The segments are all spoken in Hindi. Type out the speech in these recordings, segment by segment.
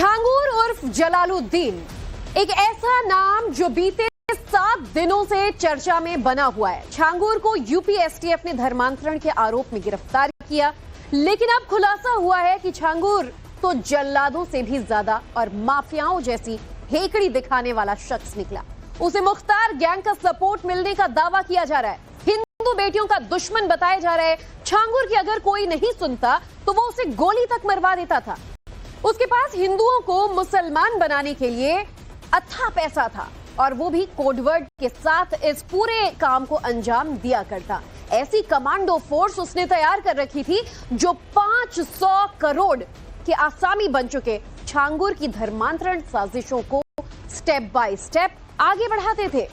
छांगुर उर्फ जलालुद्दीन एक ऐसा नाम जो बीते 7 दिनों से चर्चा में बना हुआ है। छांगुर को यूपी एसटीएफ ने धर्मांतरण के आरोप में गिरफ्तार किया, लेकिन अब खुलासा हुआ है कि छांगुर तो जल्लादों से भी ज्यादा और माफियाओं जैसी हेकड़ी दिखाने वाला शख्स निकला। उसे मुख्तार गैंग का सपोर्ट मिलने का दावा किया जा रहा है। हिंदू बेटियों का दुश्मन बताया जा रहा है। छांगुर की अगर कोई नहीं सुनता तो वो उसे गोली तक मरवा देता था। उसके पास हिंदुओं को मुसलमान बनाने के लिए अथाह पैसा था और वो भी कोडवर्ड के साथ इस पूरे काम को अंजाम दिया करता। ऐसी कमांडो फोर्स उसने तैयार कर रखी थी जो 500 करोड़ के आसामी बन चुके छांगुर की धर्मांतरण साजिशों को स्टेप बाय स्टेप आगे बढ़ाते थे।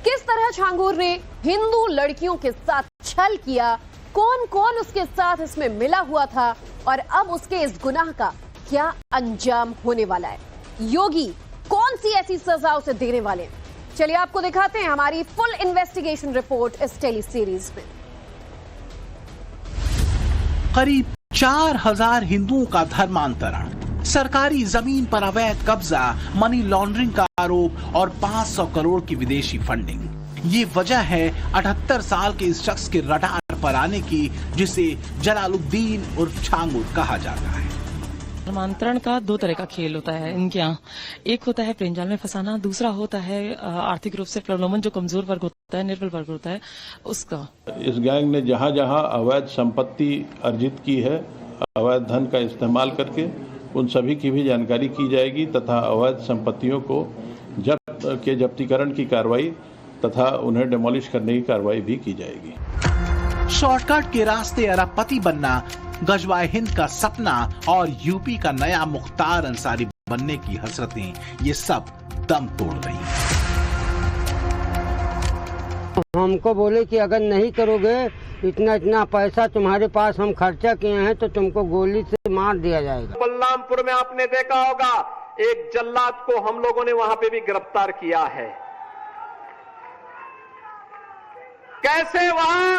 किस तरह छांगुर ने हिंदू लड़कियों के साथ छल किया, कौन कौन उसके साथ इसमें मिला हुआ था और अब उसके इस गुनाह का क्या अंजाम होने वाला है, योगी कौन सी ऐसी सजा उसे देने वाले हैं, चलिए आपको दिखाते हैं हमारी फुल इन्वेस्टिगेशन रिपोर्ट इस टेली सीरीज में। करीब 4000 हिंदुओं का धर्मांतरण, सरकारी जमीन पर अवैध कब्जा, मनी लॉन्ड्रिंग का आरोप और 500 करोड़ की विदेशी फंडिंग। ये वजह है 78 साल के इस शख्स के रडार पर आने की, जिसे जलालुद्दीन उर्फ छांगुर कहा जाता है। धर्मांतरण का 2 तरह का खेल होता है इनके यहाँ। एक होता है प्रेम जाल में फंसाना, दूसरा होता है आर्थिक रूप से प्रलोभन, जो कमजोर वर्ग होता है, निर्बल वर्ग होता है उसका। इस गैंग ने जहाँ जहाँ अवैध संपत्ति अर्जित की है, अवैध धन का इस्तेमाल करके, उन सभी की भी जानकारी की जाएगी तथा अवैध संपत्तियों को जब्तीकरण की कार्रवाई तथा उन्हें डिमोलिश करने की कार्रवाई भी की जाएगी। शॉर्टकट के रास्ते अरबपति बनना, गजवाए हिंद का सपना और यूपी का नया मुख्तार अंसारी बनने की हसरतें, ये सब दम तोड़ रही हैं। हमको बोले कि अगर नहीं करोगे, इतना पैसा तुम्हारे पास हम खर्चा किए हैं तो तुमको गोली से मार दिया जाएगा। बलरामपुर में आपने देखा होगा, एक जल्लाद को हम लोगों ने वहां पे भी गिरफ्तार किया है। कैसे वहां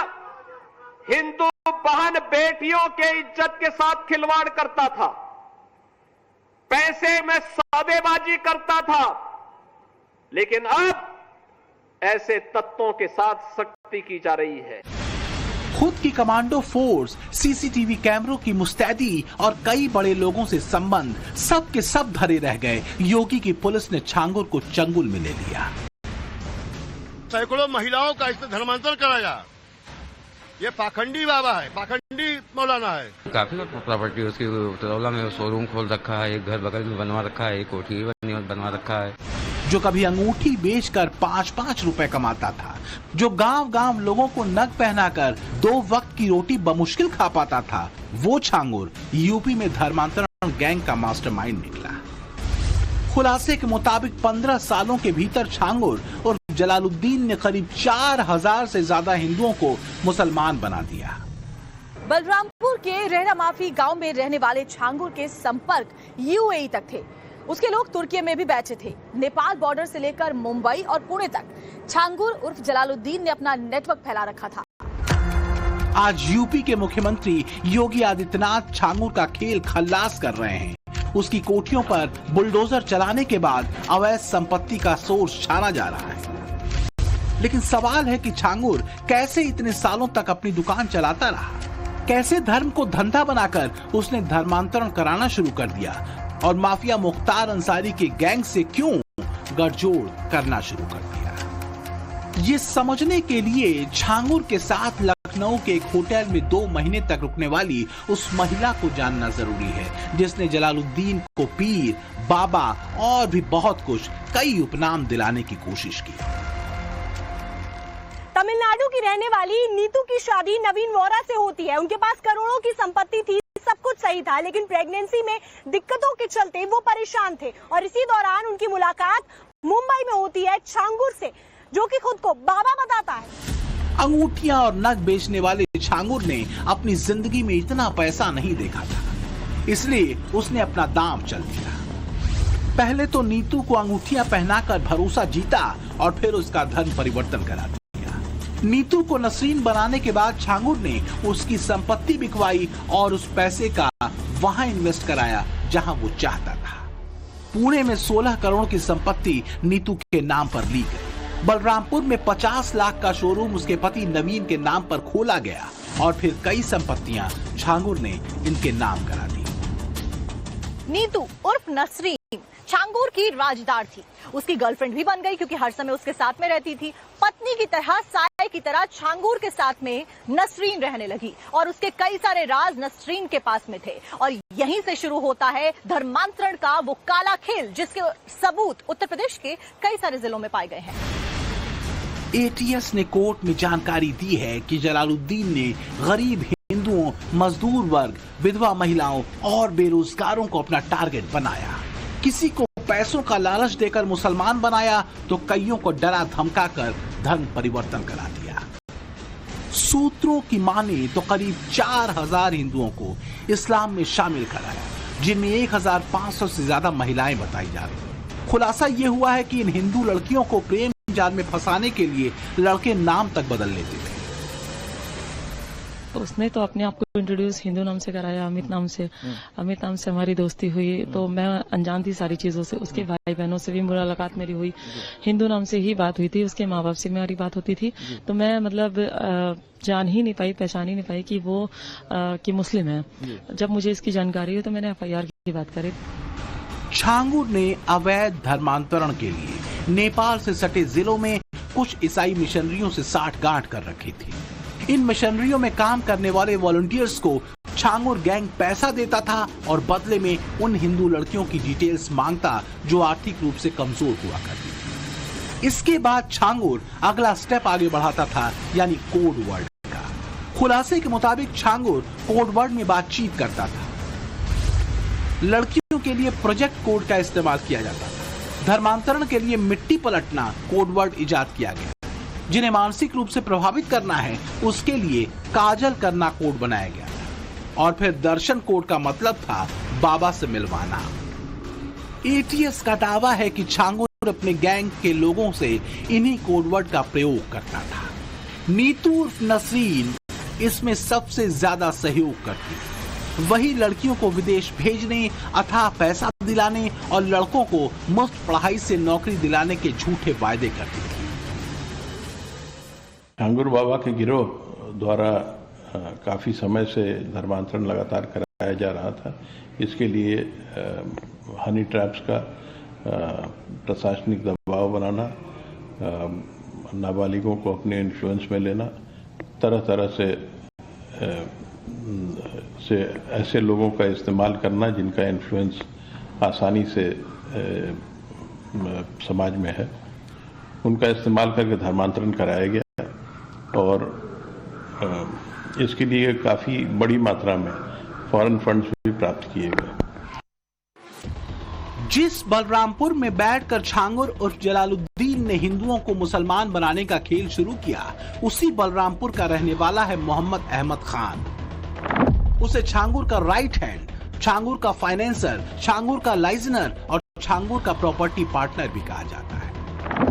हिंदू बहन बेटियों के इज्जत के साथ खिलवाड़ करता था, पैसे में सौदेबाजी करता था, लेकिन अब ऐसे तत्वों के साथ सख्ती की जा रही है। खुद की कमांडो फोर्स, सीसीटीवी कैमरों की मुस्तैदी और कई बड़े लोगों से संबंध, सब के सब धरे रह गए। योगी की पुलिस ने छांगुर को चंगुल में ले लिया। सैकड़ों महिलाओं का इसमें धर्मांतरण कराया। ये पाखंडी बाबा है, पाखंडी मौलाना है। काफी प्रॉपर्टी उसकी तलौला में शोरूम खोल रखा है, एक घर बगल में बनवा रखा है, एक कोठी बनवा रखा है। जो कभी अंगूठी बेचकर 5-5 रुपए कमाता था, जो गांव-गांव लोगों को नग पहनाकर 2 वक्त की रोटी बमुश्किल खा पाता था, वो छांगुर यूपी में धर्मांतरण गैंग का मास्टरमाइंड निकला। खुलासे के मुताबिक 15 सालों के भीतर छांगुर और जलालुद्दीन ने करीब 4000 से ज्यादा हिंदुओं को मुसलमान बना दिया। बलरामपुर के रहरा माफी गांव में रहने वाले छांगुर के संपर्क यूएई तक थे। उसके लोग तुर्की में भी बैठे थे। नेपाल बॉर्डर से लेकर मुंबई और पुणे तक छांगुर उर्फ जलालुद्दीन ने अपना नेटवर्क फैला रखा था। आज यूपी के मुख्यमंत्री योगी आदित्यनाथ छांगुर का खेल खल्लास कर रहे हैं। उसकी कोठियों पर बुलडोजर चलाने के बाद अवैध संपत्ति का सोर्स छाना जा रहा है। लेकिन सवाल है कि छांगुर कैसे इतने सालों तक अपनी दुकान चलाता रहा, कैसे धर्म को धंधा बनाकर उसने धर्मांतरण कराना शुरू कर दिया और माफिया मुख्तार अंसारी के गैंग से क्यों गठजोड़ करना शुरू कर दिया। ये समझने के लिए छांगुर के साथ लखनऊ के एक होटल में 2 महीने तक रुकने वाली उस महिला को जानना जरूरी है, जिसने जलालुद्दीन को पीर, बाबा और भी बहुत कुछ कई उपनाम दिलाने की कोशिश की। तमिलनाडु की रहने वाली नीतू की शादी नवीन वोरा से होती है। उनके पास करोड़ों की संपत्ति थी, सब कुछ सही था, लेकिन प्रेगनेंसी में दिक्कतों के चलते वो परेशान थे और इसी दौरान उनकी मुलाकात मुंबई में होती है छांगुर से, जो कि खुद को बाबा बताता है। अंगूठियां और नग बेचने वाले छांगुर ने अपनी जिंदगी में इतना पैसा नहीं देखा था, इसलिए उसने अपना दांव चल दिया। पहले तो नीतू को अंगूठियां पहनाकर भरोसा जीता और फिर उसका धर्म परिवर्तन करा दिया। नीतू को नसरीन बनाने के बाद छांगुर ने उसकी संपत्ति बिकवाई और उस पैसे का वहां इन्वेस्ट कराया जहां वो चाहता था। पुणे में 16 करोड़ की संपत्ति नीतू के नाम पर ली गई। बलरामपुर में 50 लाख का शोरूम उसके पति नवीन के नाम पर खोला गया और फिर कई संपत्तियां छांगुर ने इनके नाम करा दी। नीतू उर्फ नसरीन छांगुर की राजदार थी। उसकी गर्लफ्रेंड भी बन गई क्योंकि हर समय उसके साथ में रहती थी। पत्नी की तरह, साय की तरह छांगुर के साथ में नसरीन रहने लगी और उसके कई सारे राज नसरीन के पास में थे। और यहीं से शुरू होता है धर्मांतरण का वो काला खेल, जिसके सबूत उत्तर प्रदेश के कई सारे जिलों में पाए गए हैं। एटीएस ने कोर्ट में जानकारी दी है कि जलालुद्दीन ने गरीब हिंदुओं, मजदूर वर्ग, विधवा महिलाओं और बेरोजगारों को अपना टारगेट बनाया। किसी को पैसों का लालच देकर मुसलमान बनाया तो कईयों को डरा धमकाकर धर्म परिवर्तन करा दिया। सूत्रों की माने तो करीब 4000 हिंदुओं को इस्लाम में शामिल कराया, जिनमें 1500 से ज्यादा महिलाएं बताई जा रही। खुलासा ये हुआ है कि इन हिंदू लड़कियों को प्रेम जाल में फंसाने के लिए लड़के नाम तक बदल लेते थे। उसने तो अपने आप को इंट्रोड्यूस हिंदू नाम से कराया, अमित नाम से हमारी दोस्ती हुई। तो मैं अनजान थी सारी चीजों से। उसके भाई बहनों से भी मुलाकात मेरी हुई, हिंदू नाम से ही बात हुई थी। उसके माँ बाप से मेरी बात होती थी। तो मैं मतलब जान ही नहीं पाई, पहचान ही नहीं पाई कि वो कि मुस्लिम है। जब मुझे इसकी जानकारी हुई तो मैंने FIR की बात करी। छांगुर ने अवैध धर्मांतरण के लिए नेपाल से सटे जिलों में कुछ ईसाई मिशनरियों से साठगांठ कर रखी थी। इन मिशनरियों में काम करने वाले वॉलंटियर्स को छांगुर गैंग पैसा देता था और बदले में उन हिंदू लड़कियों की डिटेल्स मांगता जो आर्थिक रूप से कमजोर हुआ करती थी। इसके बाद छांगुर अगला स्टेप आगे बढ़ाता था, यानी कोड वर्ड का। खुलासे के मुताबिक छांगुर कोड वर्ड में बातचीत करता था। लड़कियों के लिए प्रोजेक्ट कोड का इस्तेमाल किया जाता था। धर्मांतरण के लिए मिट्टी पलटना कोड वर्ड इजाद किया गया। जिन्हें मानसिक रूप से प्रभावित करना है उसके लिए काजल करना कोड बनाया गया था। और फिर दर्शन कोड का मतलब था बाबा से मिलवाना। एटीएस का दावा है कि छांगुर अपने गैंग के लोगों से इन्हीं कोडवर्ड का प्रयोग करता था। नीतू उर्फ नसरीन इसमें सबसे ज्यादा सहयोग करती थी। वही लड़कियों को विदेश भेजने, अथाह पैसा दिलाने और लड़कों को मुफ्त पढ़ाई से नौकरी दिलाने के झूठे वायदे करती थी। छांगुर बाबा के गिरोह द्वारा काफ़ी समय से धर्मांतरण लगातार कराया जा रहा था। इसके लिए हनी ट्रैप्स का प्रशासनिक दबाव बनाना, नाबालिगों को अपने इन्फ्लुएंस में लेना, तरह तरह से ऐसे लोगों का इस्तेमाल करना जिनका इन्फ्लुएंस आसानी से समाज में है, उनका इस्तेमाल करके धर्मांतरण कराया गया। और इसके लिए काफी बड़ी मात्रा में फॉरेन फंड्स भी प्राप्त किए गए। जिस बलरामपुर में बैठकर छांगुर उर्फ जलालुद्दीन ने हिंदुओं को मुसलमान बनाने का खेल शुरू किया, उसी बलरामपुर का रहने वाला है मोहम्मद अहमद खान। उसे छांगुर का राइट हैंड, छांगुर का फाइनेंसर, छांगुर का लाइजनर और छांगुर का प्रॉपर्टी पार्टनर भी कहा जाता है।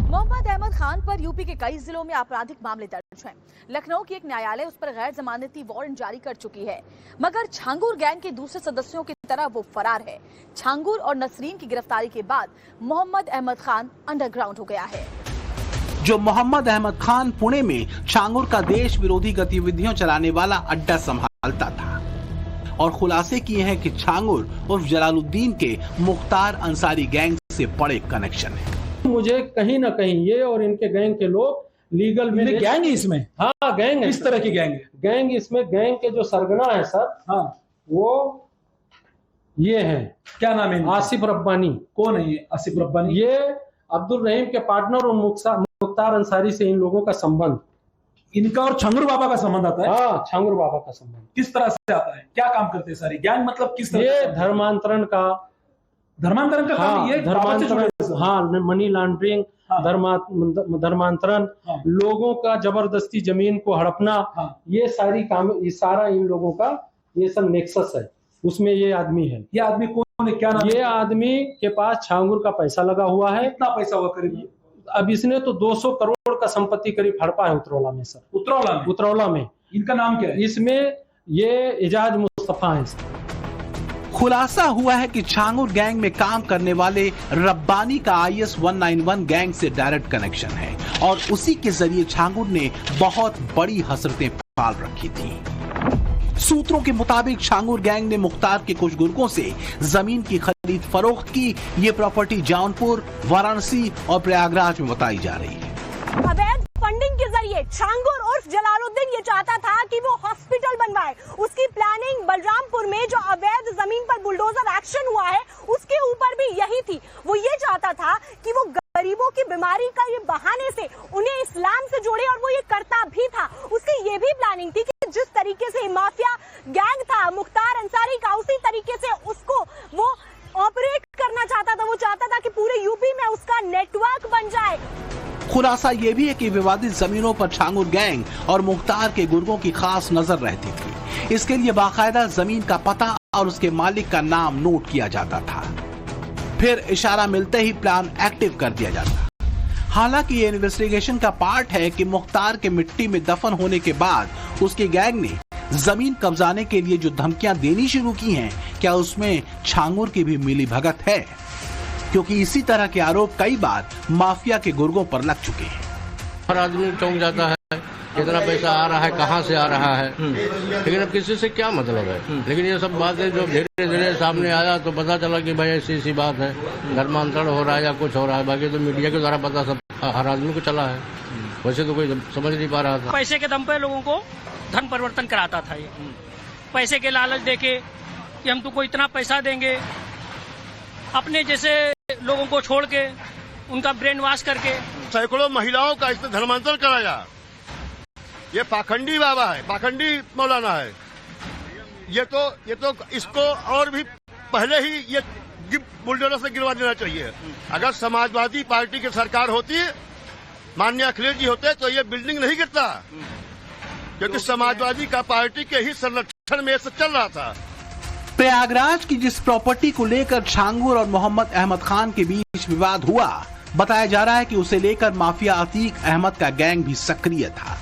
मोहम्मद अहमद खान पर यूपी के कई जिलों में आपराधिक मामले दर्ज हैं। लखनऊ की एक न्यायालय उस पर गैर जमानती वारंट जारी कर चुकी है, मगर छांगुर गैंग के दूसरे सदस्यों की तरह वो फरार है। छांगुर और नसरीन की गिरफ्तारी के बाद मोहम्मद अहमद खान अंडरग्राउंड हो गया है। जो मोहम्मद अहमद खान पुणे में छांगुर का देश विरोधी गतिविधियों चलाने वाला अड्डा संभालता था और खुलासे किए हैं कि छांगुर उर्फ जलालुद्दीन के मुख्तार अंसारी गैंग से बड़े कनेक्शन है। मुझे कहीं ना कहीं ये और इनके गैंग के लोग लीगल में गैंग है इसमें। हाँ गैंग है। किस तरह की गैंग है? गैंग इसमें गैंग के जो सरगना है सर, हाँ वो ये है। क्या नाम है? आसिफ रब्बानी। कौन है ये आसिफ रब्बानी? ये अब्दुल रहीम के पार्टनर और मुख्तार अंसारी से इन लोगों का संबंध, इनका और छांगुर बाबा का संबंध आता है। हाँ छांगुर बाबा का संबंध। किस तरह से आता है? क्या काम करते हैं सारी गैंग? मतलब किस तरह? ये धर्मांतरण का काम ये धर्मांतरण, हाँ मनी लॉन्ड्रिंग, हाँ, धर्मांतरण, हाँ, लोगों का जबरदस्ती जमीन को हड़पना, हाँ, ये सारी काम, ये सारा इन लोगों का ये सब नेक्सस है। उसमें ये आदमी है। ये आदमी कौन है? क्या नाम? ये आदमी के पास छांगुर का पैसा लगा हुआ है। कितना पैसा हुआ करीब? अब इसने तो 200 करोड़ का संपत्ति करीब हड़पा है उतरौला में सर। उतरौला में। में इनका नाम क्या है? इसमें ये एजाज मुस्तफा है। खुलासा हुआ है कि छांगुर गैंग में काम करने वाले रब्बानी का IS 191 गैंग से डायरेक्ट कनेक्शन है और उसी के जरिए छांगुर ने बहुत बड़ी हसरतें पाल रखी थी। सूत्रों के मुताबिक छांगुर गैंग ने मुख्तार के कुछ गुर्गों से जमीन की खरीद फरोख्त की। ये प्रॉपर्टी जौनपुर, वाराणसी और प्रयागराज में बताई जा रही है। अवैध फंडिंग के जरिए छांगुर उर्फ जलालुद्दीन ये चाहता था कि वो हॉस्पिटल बनवाए। उसकी प्लानिंग बलरामपुर में जो अवैध जमीन पर बुलडोजर एक्शन हुआ है उसके ऊपर भी यही थी। वो ये चाहता था कि वो गरीबों की बीमारी का ये बहाने से उन्हें इस्लाम से जोड़े और वो ये करता भी था। उसकी ये भी प्लानिंग थी कि जिस तरीके से माफिया गैंग था मुख्तार अंसारी का, उसी तरीके से उसको वो ऑपरेट करना चाहता था। वो चाहता था कि पूरे यूपी में उसका नेटवर्क बन जाए। खुलासा ये भी है कि विवादित जमीनों पर छांगुर गैंग और मुख्तार के गुर्गों की खास नजर रहती थी। इसके लिए बाकायदा जमीन का पता और उसके मालिक का नाम नोट किया जाता था, फिर इशारा मिलते ही प्लान एक्टिव कर दिया जाता। हालांकि ये इन्वेस्टिगेशन का पार्ट है कि मुख्तार के मिट्टी में दफन होने के बाद उसके गैंग ने जमीन कब्जाने के लिए जो धमकियां देनी शुरू की हैं, क्या उसमें छांगुर की भी मिली भगत है? क्योंकि इसी तरह के आरोप कई बार माफिया के गुर्गों पर लग चुके हैं। हर आदमी चौंक जाता है, कितना पैसा आ रहा है, कहाँ से आ रहा है, लेकिन अब किसी से क्या मतलब है। लेकिन ये सब बातें जो धीरे धीरे सामने आया तो पता चला कि भाई ऐसी ऐसी बात है, धर्मांतरण हो रहा है या कुछ हो रहा है। बाकी तो मीडिया के द्वारा पता सब हर आदमी को चला है, वैसे तो कोई समझ नहीं पा रहा था। पैसे के दम पे लोगों को धर्म परिवर्तन कराता था ये, पैसे के लालच देके कि हम तुमको इतना पैसा देंगे, अपने जैसे लोगों को छोड़ के उनका ब्रेन वॉश करके सैकड़ों महिलाओं का इसने धर्मांतरण कराया। ये पाखंडी बाबा है, पाखंडी मौलाना है। ये तो इसको और भी पहले ही ये बुलडोजर से गिरवा देना चाहिए। अगर समाजवादी पार्टी की सरकार होती, माननीय अखिलेश जी होते, तो ये बिल्डिंग नहीं गिरता, क्योंकि समाजवादी का पार्टी के ही संरक्षण में से चल रहा था। प्रयागराज की जिस प्रॉपर्टी को लेकर छांगुर और मोहम्मद अहमद खान के बीच विवाद हुआ, बताया जा रहा है कि उसे लेकर माफिया अतीक अहमद का गैंग भी सक्रिय था।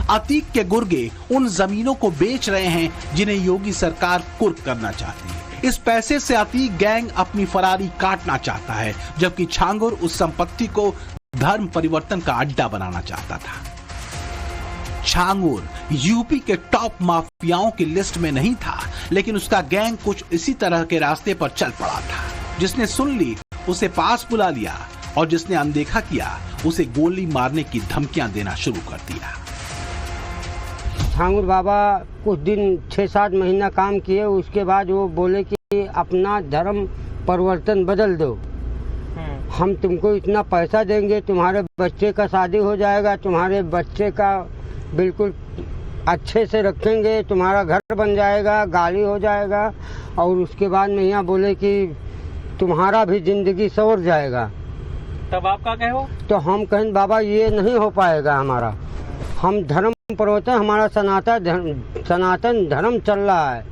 अतीक के गुर्गे उन जमीनों को बेच रहे हैं जिन्हें योगी सरकार कुर्क करना चाहती है। इस पैसे से अतीक गैंग अपनी फरारी काटना चाहता है, जबकि छांगुर उस संपत्ति को धर्म परिवर्तन का अड्डा बनाना चाहता था। छांगुर यूपी के टॉप माफियाओं की लिस्ट में नहीं था, लेकिन उसका गैंग कुछ इसी तरह के रास्ते पर चल पड़ा था। जिसने सुन ली उसे पास बुला लिया और जिसने अनदेखा किया उसे गोली मारने की धमकियां देना शुरू कर दिया। छांगुर बाबा कुछ दिन 6-7 महीना काम किए, उसके बाद वो बोले कि अपना धर्म परिवर्तन बदल दो, हम तुमको इतना पैसा देंगे, तुम्हारे बच्चे का शादी हो जाएगा, तुम्हारे बच्चे का बिल्कुल अच्छे से रखेंगे, तुम्हारा घर बन जाएगा, गाड़ी हो जाएगा, और उसके बाद में यहाँ बोले कि तुम्हारा भी जिंदगी संवर जाएगा। तब आप क्या कहो? तो हम कहें बाबा ये नहीं हो पाएगा हमारा, हम धर्म परिवर्तन, हमारा सनातन धर्म चल रहा है,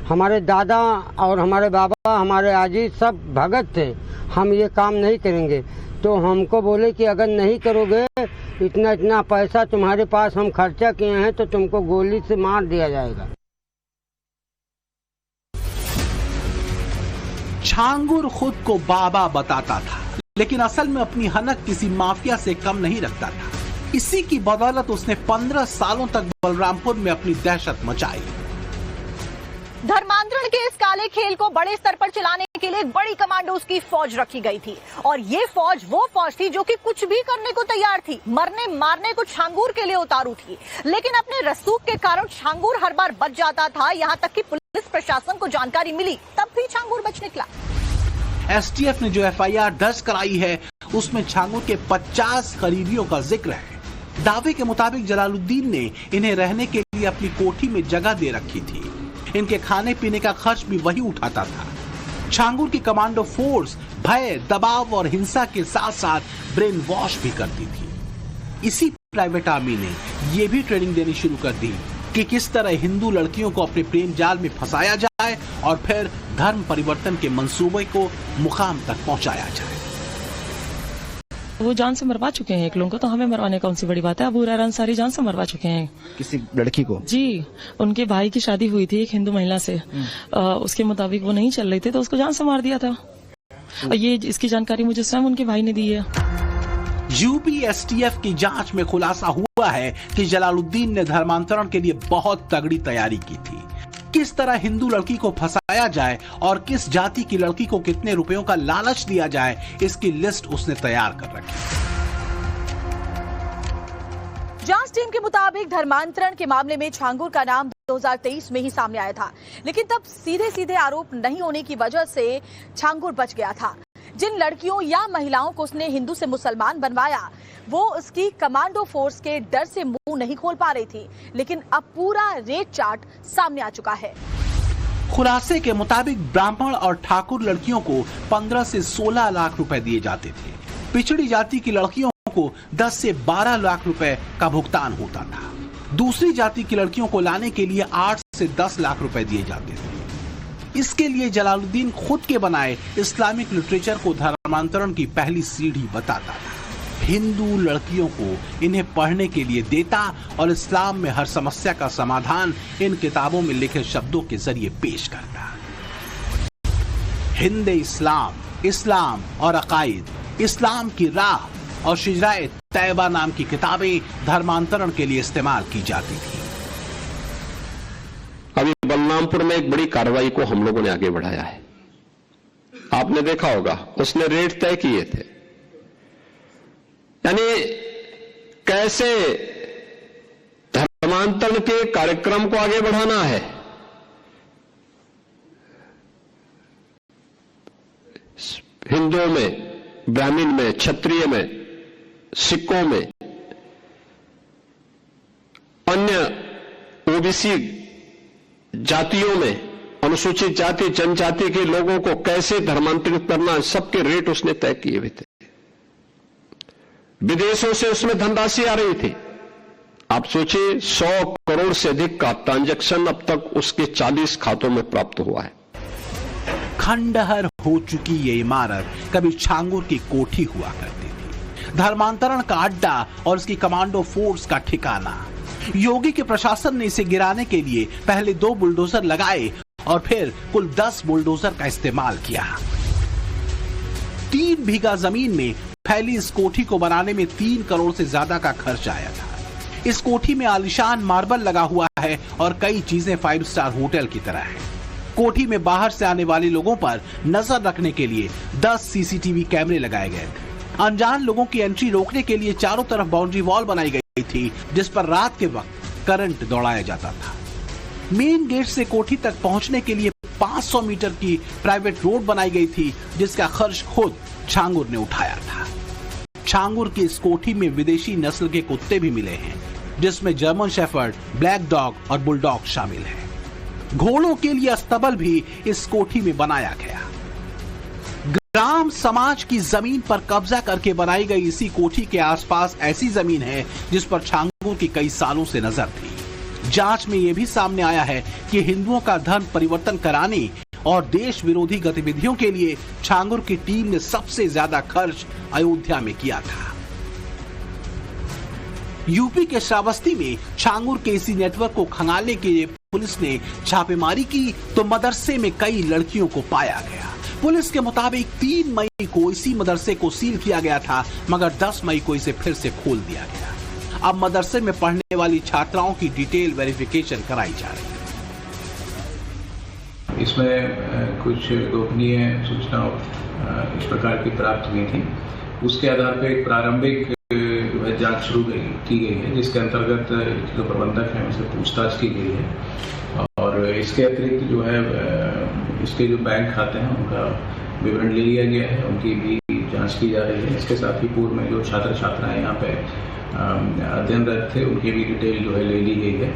हमारे दादा और हमारे बाबा, हमारे आजी सब भगत थे, हम ये काम नहीं करेंगे। तो हमको बोले कि अगर नहीं करोगे, इतना पैसा तुम्हारे पास हम खर्चा किए हैं, तो तुमको गोली से मार दिया जाएगा। छांगुर खुद को बाबा बताता था, लेकिन असल में अपनी हनक किसी माफिया से कम नहीं रखता था। इसी की बदौलत उसने 15 सालों तक बलरामपुर में अपनी दहशत मचाई। धर्मांतरण के इस काले खेल को बड़े स्तर पर चलाने के लिए एक बड़ी कमांडोज की फौज रखी गई थी, और ये फौज वो फौज थी जो कि कुछ भी करने को तैयार थी, मरने मारने को छांगुर के लिए उतारू थी। लेकिन अपने रसूख के कारण छांगुर हर बार बच जाता था, यहाँ तक कि पुलिस प्रशासन को जानकारी मिली तब भी छांगुर बच निकला। एसटीएफ ने जो FIR दर्ज कराई है उसमें छांगुर के 50 करीबियों का जिक्र है। दावे के मुताबिक जलालुद्दीन ने इन्हें रहने के लिए अपनी कोठी में जगह दे रखी थी। इनके खाने पीने का खर्च भी वही उठाता था। छांगुर की कमांडो फोर्स भय, दबाव और हिंसा के साथ साथ ब्रेन वॉश भी करती थी। इसी प्राइवेट आर्मी ने यह भी ट्रेनिंग देनी शुरू कर दी कि किस तरह हिंदू लड़कियों को अपने प्रेम जाल में फंसाया जाए और फिर धर्म परिवर्तन के मंसूबे को मुकाम तक पहुंचाया जाए। वो जान से मरवा चुके हैं एक लोगों को, तो हमें मरवाने कौन सी बड़ी बात है। अबू हुरैरा अंसारी जान से मरवा चुके हैं किसी लड़की को। जी, उनके भाई की शादी हुई थी एक हिंदू महिला से, उसके मुताबिक वो नहीं चल रही थी तो उसको जान से मार दिया था। और ये इसकी जानकारी मुझे स्वयं उनके भाई ने दी है। यूपी एसटीएफ की जांच में खुलासा हुआ है कि जलालुद्दीन ने धर्मांतरण के लिए बहुत तगड़ी तैयारी की थी। किस तरह हिंदू लड़की को फंसाया जाए और किस जाति की लड़की को कितने रुपयों का लालच दिया जाए, इसकी लिस्ट उसने तैयार कर रखी। जांच टीम के मुताबिक धर्मांतरण के मामले में छांगुर का नाम 2023 में ही सामने आया था, लेकिन तब सीधे सीधे आरोप नहीं होने की वजह से छांगुर बच गया था। जिन लड़कियों या महिलाओं को उसने हिंदू से मुसलमान बनवाया, वो उसकी कमांडो फोर्स के डर से मुंह नहीं खोल पा रही थी, लेकिन अब पूरा रेट चार्ट सामने आ चुका है। खुलासे के मुताबिक ब्राह्मण और ठाकुर लड़कियों को 15 से 16 लाख रुपए दिए जाते थे। पिछड़ी जाति की लड़कियों को 10 से 12 लाख रुपए का भुगतान होता था। दूसरी जाति की लड़कियों को लाने के लिए 8 से 10 लाख रुपए दिए जाते थे। इसके लिए जलालुद्दीन खुद के बनाए इस्लामिक लिटरेचर को धर्मांतरण की पहली सीढ़ी बताता था। हिंदू लड़कियों को इन्हें पढ़ने के लिए देता और इस्लाम में हर समस्या का समाधान इन किताबों में लिखे शब्दों के जरिए पेश करता। हिंद इस्लाम, इस्लाम और अकायद, इस्लाम की राह और शिजराए तैयबा नाम की किताबें धर्मांतरण के लिए इस्तेमाल की जाती थी। अभी बलरामपुर में एक बड़ी कार्रवाई को हम लोगों ने आगे बढ़ाया है। आपने देखा होगा, उसने रेट तय किए थे, यानी कैसे धर्मांतरण के कार्यक्रम को आगे बढ़ाना है। हिंदुओं में, ब्राह्मण में, क्षत्रिय में, सिखों में, अन्य ओबीसी जातियों में, अनुसूचित जाति जनजाति के लोगों को कैसे धर्मांतरित करना, सबके रेट उसने तय किए हुए थे। विदेशों से उसमें धनराशि आ रही थी। आप सोचिए, 100 करोड़ से अधिक का ट्रांजैक्शन अब तक उसके 40 खातों में प्राप्त हुआ है। खंडहर हो चुकी ये इमारत कभी छांगुर की कोठी हुआ करती थी, धर्मांतरण का अड्डा और उसकी कमांडो फोर्स का ठिकाना। योगी के प्रशासन ने इसे गिराने के लिए पहले 2 बुलडोजर लगाए और फिर कुल 10 बुलडोजर का इस्तेमाल किया। 3 बीघा जमीन में फैली इस कोठी को बनाने में 3 करोड़ से ज्यादा का खर्च आया था। इस कोठी में आलीशान मार्बल लगा हुआ है और कई चीजें 5 स्टार होटल की तरह है। कोठी में बाहर से आने वाले लोगों पर नजर रखने के लिए 10 सीसीटीवी कैमरे लगाए गए थे। अनजान लोगों की एंट्री रोकने के लिए चारों तरफ बाउंड्री वॉल बनाई गई थी, जिस पर रात के वक्त करंट दौड़ाया जाता था। मेन गेट से कोठी तक पहुंचने के लिए 500 मीटर की प्राइवेट रोड बनाई गई थी, जिसका खर्च खुद छांगुर ने उठाया था। छांगुर की इस कोठी में विदेशी नस्ल के कुत्ते भी मिले हैं, जिसमें जर्मन शेफर्ड, ब्लैक डॉग और बुलडॉग शामिल है। घोड़ों के लिए अस्तबल भी इस कोठी में बनाया गया। ग्राम समाज की जमीन पर कब्जा करके बनाई गई इसी कोठी के आसपास ऐसी जमीन है जिस पर छांगुर की कई सालों से नजर थी। जांच में यह भी सामने आया है कि हिंदुओं का धर्म परिवर्तन कराने और देश विरोधी गतिविधियों के लिए छांगुर की टीम ने सबसे ज्यादा खर्च अयोध्या में किया था। यूपी के श्रावस्ती में छांगुर के इसी नेटवर्क को खंगालने के लिए पुलिस ने छापेमारी की तो मदरसे में कई लड़कियों को पाया गया। पुलिस के मुताबिक 3 मई को इसी मदरसे को सील किया गया था, मगर 10 मई को इसे फिर से खोल दिया गया। अब मदरसे में पढ़ने वाली छात्राओं की डिटेल वेरिफिकेशन कराई जा रही है। इसमें कुछ गोपनीय सूचना इस प्रकार की प्राप्त हुई थी। उसके आधार पर एक प्रारंभिक जांच शुरू की गई है, जिसके अंतर्गत जो प्रबंधक हैं उनसे पूछताछ की गई है और इसके अतिरिक्त जो है इसके जो बैंक खाते हैं उनका विवरण ले लिया गया है, उनकी भी जांच की जा रही है। इसके साथ ही पूर्व में जो छात्र छात्राएं यहाँ पे अध्ययनरत थे उनकी भी डिटेल जो है ले ली गई है।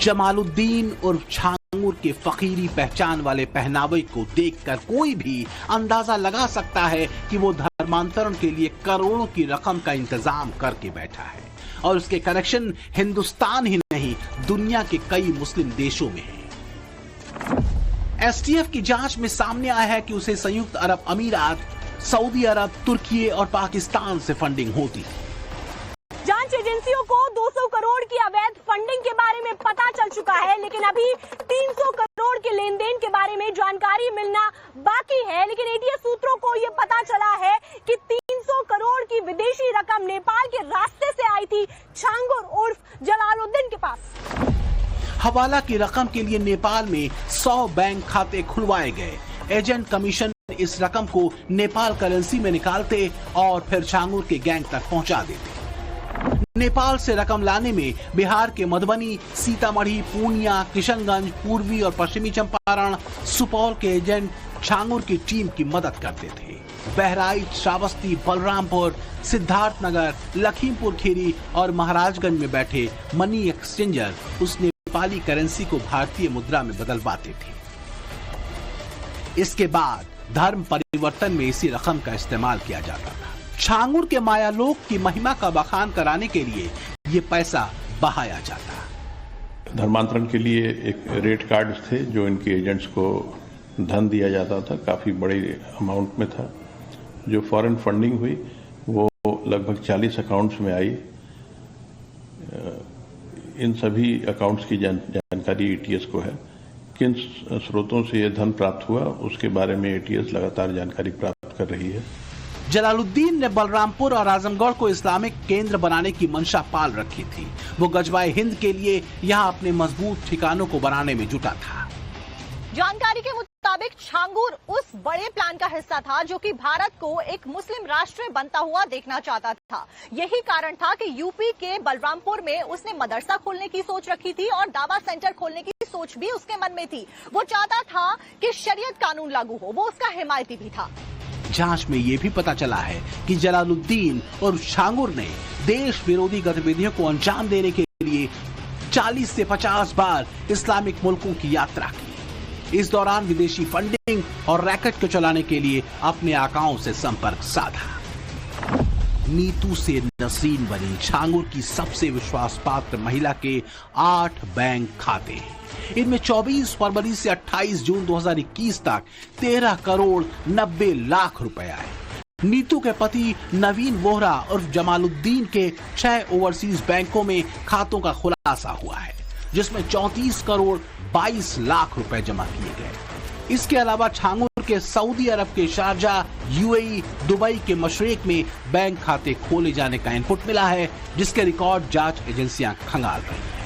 जमालुद्दीन उर्फ छांगुर के फकीरी पहचान वाले पहनावे को देखकर कोई भी अंदाजा लगा सकता है कि वो धर्मांतरण के लिए करोड़ों की रकम का इंतजाम करके बैठा है और उसके कनेक्शन हिंदुस्तान ही नहीं दुनिया के कई मुस्लिम देशों में हैं। एसटीएफ की जांच में सामने आया है कि उसे संयुक्त अरब अमीरात, सऊदी अरब, तुर्की और पाकिस्तान से फंडिंग होती है। जांच एजेंसियों को 200 करोड़ की अवैध फंडिंग के बारे में पता चल चुका है, लेकिन अभी 300 करोड़ के लेन देन के बारे में जानकारी मिलना बाकी है। लेकिन एटीएस सूत्रों को यह पता चला है कि 300 करोड़ की विदेशी रकम नेपाल के रास्ते से आई थी छांगुर उर्फ जलालुद्दीन के पास। हवाला की रकम के लिए नेपाल में 100 बैंक खाते खुलवाए गए। एजेंट कमीशन इस रकम को नेपाल करेंसी में निकालते और फिर छांगुर के गैंग तक पहुंचा देते। नेपाल से रकम लाने में बिहार के मधुबनी, सीतामढ़ी, पूर्णिया, किशनगंज, पूर्वी और पश्चिमी चंपारण, सुपौल के एजेंट छांगुर की टीम की मदद करते थे। बहराइच, श्रावस्ती, बलरामपुर, सिद्धार्थनगर, लखीमपुर खीरी और महाराजगंज में बैठे मनी एक्सचेंजर उस नेपाली करेंसी को भारतीय मुद्रा में बदलवाते थे। इसके बाद धर्म परिवर्तन में इसी रकम का इस्तेमाल किया जाता था। छांगुर के मायालोक की महिमा का बखान कराने के लिए ये पैसा बहाया जाता। धर्मांतरण के लिए एक रेट कार्ड्स थे जो इनके एजेंट्स को धन दिया जाता था, काफी बड़े अमाउंट में था। जो फॉरेन फंडिंग हुई वो लगभग 40 अकाउंट्स में आई। इन सभी अकाउंट्स की जानकारी एटीएस को है। किन स्रोतों से यह धन प्राप्त हुआ उसके बारे में एटीएस लगातार जानकारी प्राप्त कर रही है। जलालुद्दीन ने बलरामपुर और आजमगढ़ को इस्लामिक केंद्र बनाने की मंशा पाल रखी थी। वो गजवाए हिंद के लिए यहाँ अपने मजबूत ठिकानों को बनाने में जुटा था। जानकारी के मुताबिक छांगुर उस बड़े प्लान का हिस्सा था जो कि भारत को एक मुस्लिम राष्ट्र में बनता हुआ देखना चाहता था। यही कारण था कि यूपी के बलरामपुर में उसने मदरसा खोलने की सोच रखी थी और दावा सेंटर खोलने की सोच भी उसके मन में थी। वो चाहता था कि शरीयत कानून लागू हो, वो उसका हिमायती भी था। जांच में ये भी पता चला है कि जलालुद्दीन और छांगुर ने देश विरोधी गतिविधियों को अंजाम देने के लिए 40 से 50 बार इस्लामिक मुल्कों की यात्रा की। इस दौरान विदेशी फंडिंग और रैकेट को चलाने के लिए अपने आकाओं से संपर्क साधा। नीतू से नसीन बनी छांगुर की सबसे विश्वास पात्र महिला के 8 बैंक खाते हैं। इनमें 24 फरवरी से 28 जून 2021 तक 13 करोड़ 90 लाख रुपए आए। नीतू के पति नवीन वोहरा उर्फ जमालुद्दीन के 6 ओवरसीज बैंकों में खातों का खुलासा हुआ है, जिसमें 34 करोड़ 22 लाख रुपए जमा किए गए। इसके अलावा छांगुर के सऊदी अरब के शारजा, यूएई, दुबई के मशरिक में बैंक खाते खोले जाने का इनपुट मिला है, जिसके रिकॉर्ड जांच एजेंसियां खंगाल रही हैं।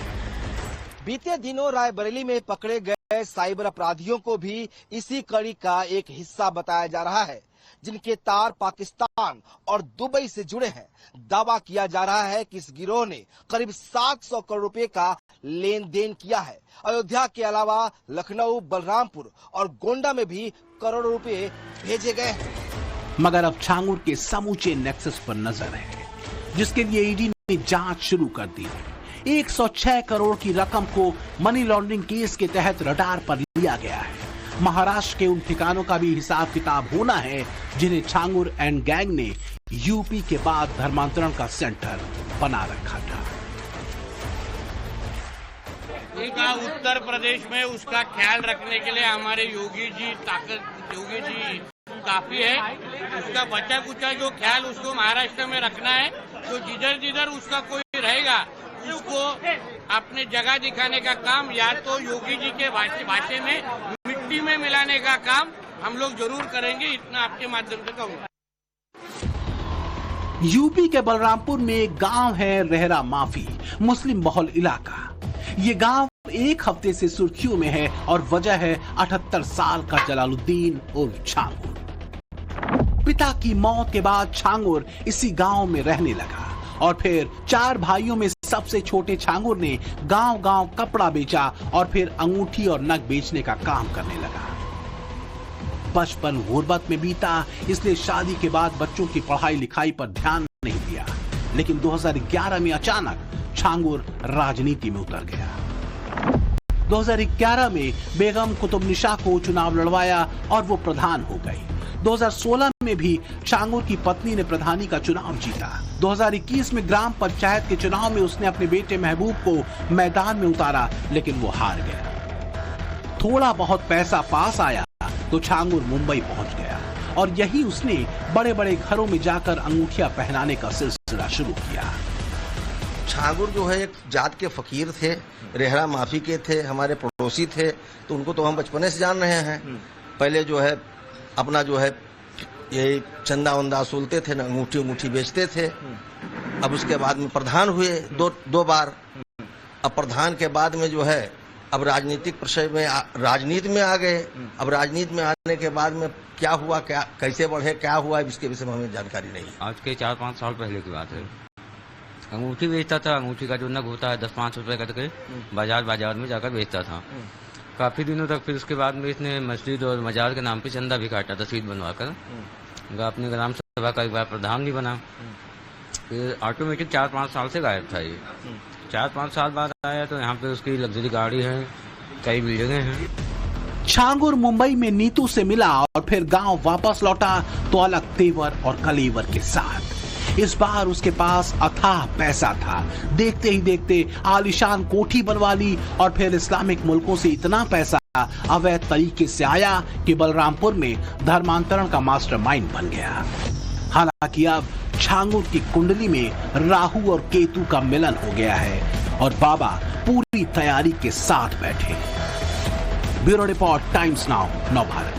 बीते दिनों रायबरेली में पकड़े गए साइबर अपराधियों को भी इसी कड़ी का एक हिस्सा बताया जा रहा है, जिनके तार पाकिस्तान और दुबई से जुड़े हैं। दावा किया जा रहा है कि इस गिरोह ने करीब 700 करोड़ रुपए का लेन देन किया है। अयोध्या के अलावा लखनऊ, बलरामपुर और गोंडा में भी करोड़ों रुपए भेजे गए हैं। मगर अब छांगुर के समूचे नेक्सस पर नजर है, जिसके लिए ईडी ने जांच शुरू कर दी है। 106 करोड़ की रकम को मनी लॉन्ड्रिंग केस के तहत रडार पर लिया गया है। महाराष्ट्र के उन ठिकानों का भी हिसाब किताब होना है जिन्हें छांगुर एंड गैंग ने यूपी के बाद धर्मांतरण का सेंटर बना रखा था। उनका उत्तर प्रदेश में उसका ख्याल रखने के लिए हमारे योगी जी काफी है। उसका बचा कुचा जो ख्याल उसको महाराष्ट्र में रखना है, तो जिधर जिधर उसका कोई रहेगा उसको अपने जगह दिखाने का काम, या तो योगी जी के भाषे में मिट्टी में मिलाने का काम हम लोग जरूर करेंगे। इतना आपके माध्यम से कहूँगा। यूपी के बलरामपुर में एक गांव है रेहरा माफी, मुस्लिम बहुल इलाका। ये गांव एक हफ्ते से सुर्खियों में है और वजह है 78 साल का जलालुद्दीन उर्फ छांगुर। पिता की मौत के बाद छांगुर इसी गांव में रहने लगा और फिर 4 भाइयों में सबसे छोटे छांगुर ने गांव-गांव कपड़ा बेचा और फिर अंगूठी और नग बेचने का काम करने लगा। बचपन गुर्बत में बीता, इसलिए शादी के बाद बच्चों की पढ़ाई लिखाई पर ध्यान नहीं दिया। लेकिन 2011 में अचानक छांगुर राजनीति में उतर गया। 2011 में बेगम कुतुबनिशा को चुनाव लड़वाया और वो प्रधान हो गई। 2016 में भी छांगुर की पत्नी ने प्रधानी का चुनाव जीता। 2021 में ग्राम पंचायत के चुनाव में उसने अपने बेटे महबूब को मैदान में उतारा, लेकिन वो हार गया। थोड़ा बहुत पैसा पास आया तो छांगुर मुंबई पहुंच गया और यही उसने बड़े बड़े घरों में जाकर अंगूठियां पहनाने का सिलसिला शुरू किया। छांगुर जो है एक जात के फकीर थे, रेहड़ा माफी के थे, हमारे पड़ोसी थे, तो उनको तो हम बचपने से जान रहे हैं। पहले जो है अपना जो है ये चंदा वंदा वसूलते थे, अंगूठी बेचते थे। अब उसके बाद में प्रधान हुए दो बार। अब प्रधान के बाद में जो है अब राजनीतिक विषय में राजनीति में आ गए। अब राजनीति में आने के बाद में क्या हुआ, क्या कैसे बढ़े, क्या हुआ, इसके विषय में हमें जानकारी नहीं। आज के 4-5 साल पहले की बात है। अंगूठी बेचता था, अंगूठी का जो नग होता है 10-5 रुपए करके बाजार में जाकर बेचता था काफी दिनों तक। फिर उसके बाद में इसने मस्जिद और मजार के नाम पे चंदा भी काटा, तस्वीर बनवाकर। अपनी ग्राम सभा का एक बार प्रधान भी बना। फिर ऑटोमेटिक 4-5 साल से गायब था ये। 4-5 साल बाद आया तो यहाँ पे उसकी लग्जरी गाड़ी है, कई बिल्डिंगें हैं। छांगुर मुंबई में नीतू से मिला और फिर गांव वापस लौटा तो अलग तेवर और कलेवर के साथ। इस बार उसके पास अथाह पैसा था। देखते ही देखते आलीशान कोठी बनवा ली और फिर इस्लामिक मुल्कों से इतना पैसा अवैध तरीके से आया कि बलरामपुर में धर्मांतरण का मास्टरमाइंड बन गया। हालांकि अब छांगुर की कुंडली में राहु और केतु का मिलन हो गया है और बाबा पूरी तैयारी के साथ बैठे। ब्यूरो रिपोर्ट, टाइम्स नाउ, नव भारत।